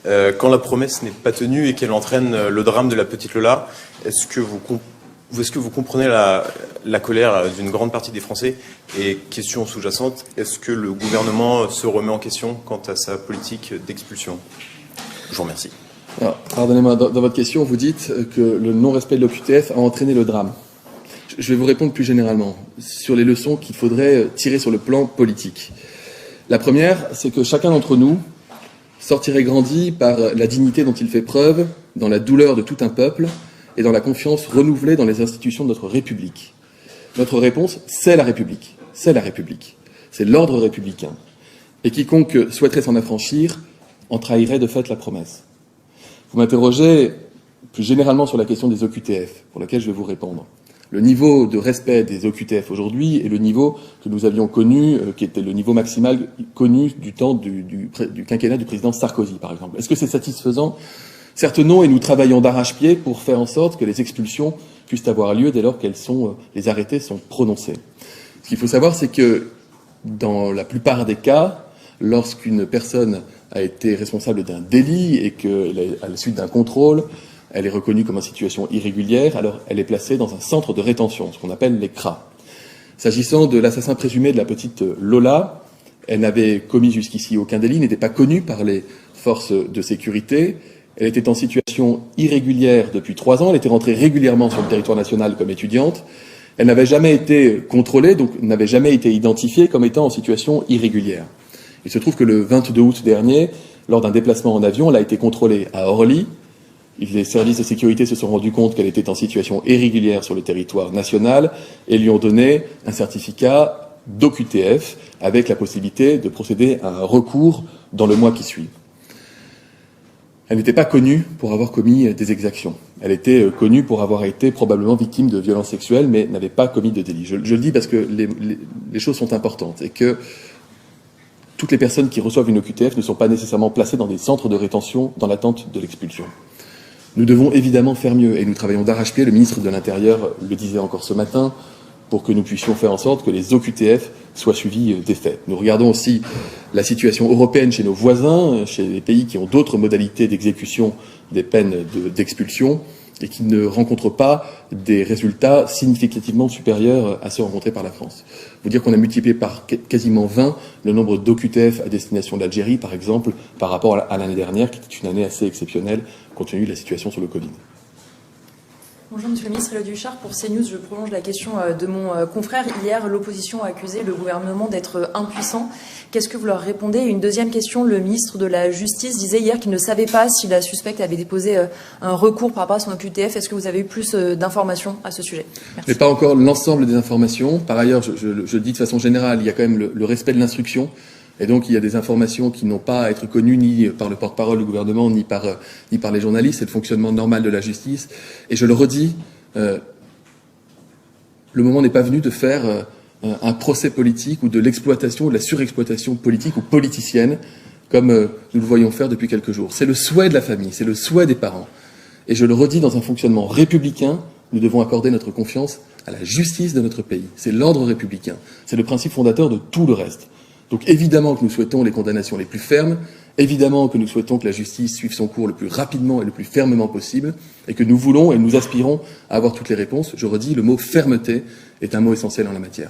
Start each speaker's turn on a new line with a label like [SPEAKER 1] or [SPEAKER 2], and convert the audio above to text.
[SPEAKER 1] Quand la promesse n'est pas tenue et qu'elle entraîne le drame de la petite Lola, est-ce que vous comprenez la colère d'une grande partie des Français? Et question sous-jacente, est-ce que le gouvernement se remet en question quant à sa politique d'expulsion? Je vous remercie.
[SPEAKER 2] Alors, pardonnez-moi, dans votre question, vous dites que le non-respect de l'OQTF a entraîné le drame. Je vais vous répondre plus généralement sur les leçons qu'il faudrait tirer sur le plan politique. La première, c'est que chacun d'entre nous sortirait grandi par la dignité dont il fait preuve, dans la douleur de tout un peuple et dans la confiance renouvelée dans les institutions de notre République. Notre réponse, c'est la République. C'est la République. C'est l'ordre républicain. Et quiconque souhaiterait s'en affranchir en trahirait de fait la promesse. Vous m'interrogez plus généralement sur la question des OQTF, pour laquelle je vais vous répondre. Le niveau de respect des OQTF aujourd'hui est le niveau que nous avions connu, qui était le niveau maximal connu du temps du quinquennat du président Sarkozy, par exemple. Est-ce que c'est satisfaisant? Certes non, et nous travaillons d'arrache-pied pour faire en sorte que les expulsions puissent avoir lieu dès lors les arrêtés sont prononcés. Ce qu'il faut savoir, c'est que dans la plupart des cas, lorsqu'une personne a été responsable d'un délit et qu'à la suite d'un contrôle, elle est reconnue comme en situation irrégulière, alors elle est placée dans un centre de rétention, ce qu'on appelle les CRA. S'agissant de l'assassin présumé de la petite Lola, elle n'avait commis jusqu'ici aucun délit, n'était pas connue par les forces de sécurité. Elle était en situation irrégulière depuis 3 ans, elle était rentrée régulièrement sur le territoire national comme étudiante. Elle n'avait jamais été contrôlée, donc n'avait jamais été identifiée comme étant en situation irrégulière. Il se trouve que le 22 août dernier, lors d'un déplacement en avion, elle a été contrôlée à Orly. Les services de sécurité se sont rendus compte qu'elle était en situation irrégulière sur le territoire national et lui ont donné un certificat d'OQTF avec la possibilité de procéder à un recours dans le mois qui suit. Elle n'était pas connue pour avoir commis des exactions. Elle était connue pour avoir été probablement victime de violences sexuelles, mais n'avait pas commis de délit. Je le dis parce que les choses sont importantes et que toutes les personnes qui reçoivent une OQTF ne sont pas nécessairement placées dans des centres de rétention dans l'attente de l'expulsion. Nous devons évidemment faire mieux et nous travaillons d'arrache-pied. Le ministre de l'Intérieur le disait encore ce matin pour que nous puissions faire en sorte que les OQTF soient suivis des faits. Nous regardons aussi la situation européenne chez nos voisins, chez les pays qui ont d'autres modalités d'exécution des peines d'expulsion et qui ne rencontrent pas des résultats significativement supérieurs à ceux rencontrés par la France. Vous dire qu'on a multiplié par quasiment 20 le nombre d'OQTF à destination de l'Algérie, par exemple, par rapport à l'année dernière, qui était une année assez exceptionnelle, compte tenu de la situation sur le Covid.
[SPEAKER 3] Bonjour Monsieur le Ministre, Elodie Huchard pour CNews. Je prolonge la question de mon confrère. Hier, l'opposition a accusé le gouvernement d'être impuissant. Qu'est-ce que vous leur répondez? Une deuxième question, le ministre de la Justice disait hier qu'il ne savait pas si la suspecte avait déposé un recours par rapport à son OQTF. Est-ce que vous avez eu plus d'informations à ce sujet? Merci.
[SPEAKER 2] Mais pas encore l'ensemble des informations. Par ailleurs, je le dis de façon générale, il y a quand même le respect de l'instruction. Et donc, il y a des informations qui n'ont pas à être connues ni par le porte-parole du gouvernement, ni par les journalistes. C'est le fonctionnement normal de la justice. Et je le redis, le moment n'est pas venu de faire un procès politique ou de l'exploitation ou de la surexploitation politique ou politicienne, comme nous le voyons faire depuis quelques jours. C'est le souhait de la famille, c'est le souhait des parents. Et je le redis, dans un fonctionnement républicain, nous devons accorder notre confiance à la justice de notre pays. C'est l'ordre républicain. C'est le principe fondateur de tout le reste. Donc évidemment que nous souhaitons les condamnations les plus fermes, évidemment que nous souhaitons que la justice suive son cours le plus rapidement et le plus fermement possible, et que nous voulons et nous aspirons à avoir toutes les réponses. Je redis, le mot fermeté est un mot essentiel en la matière.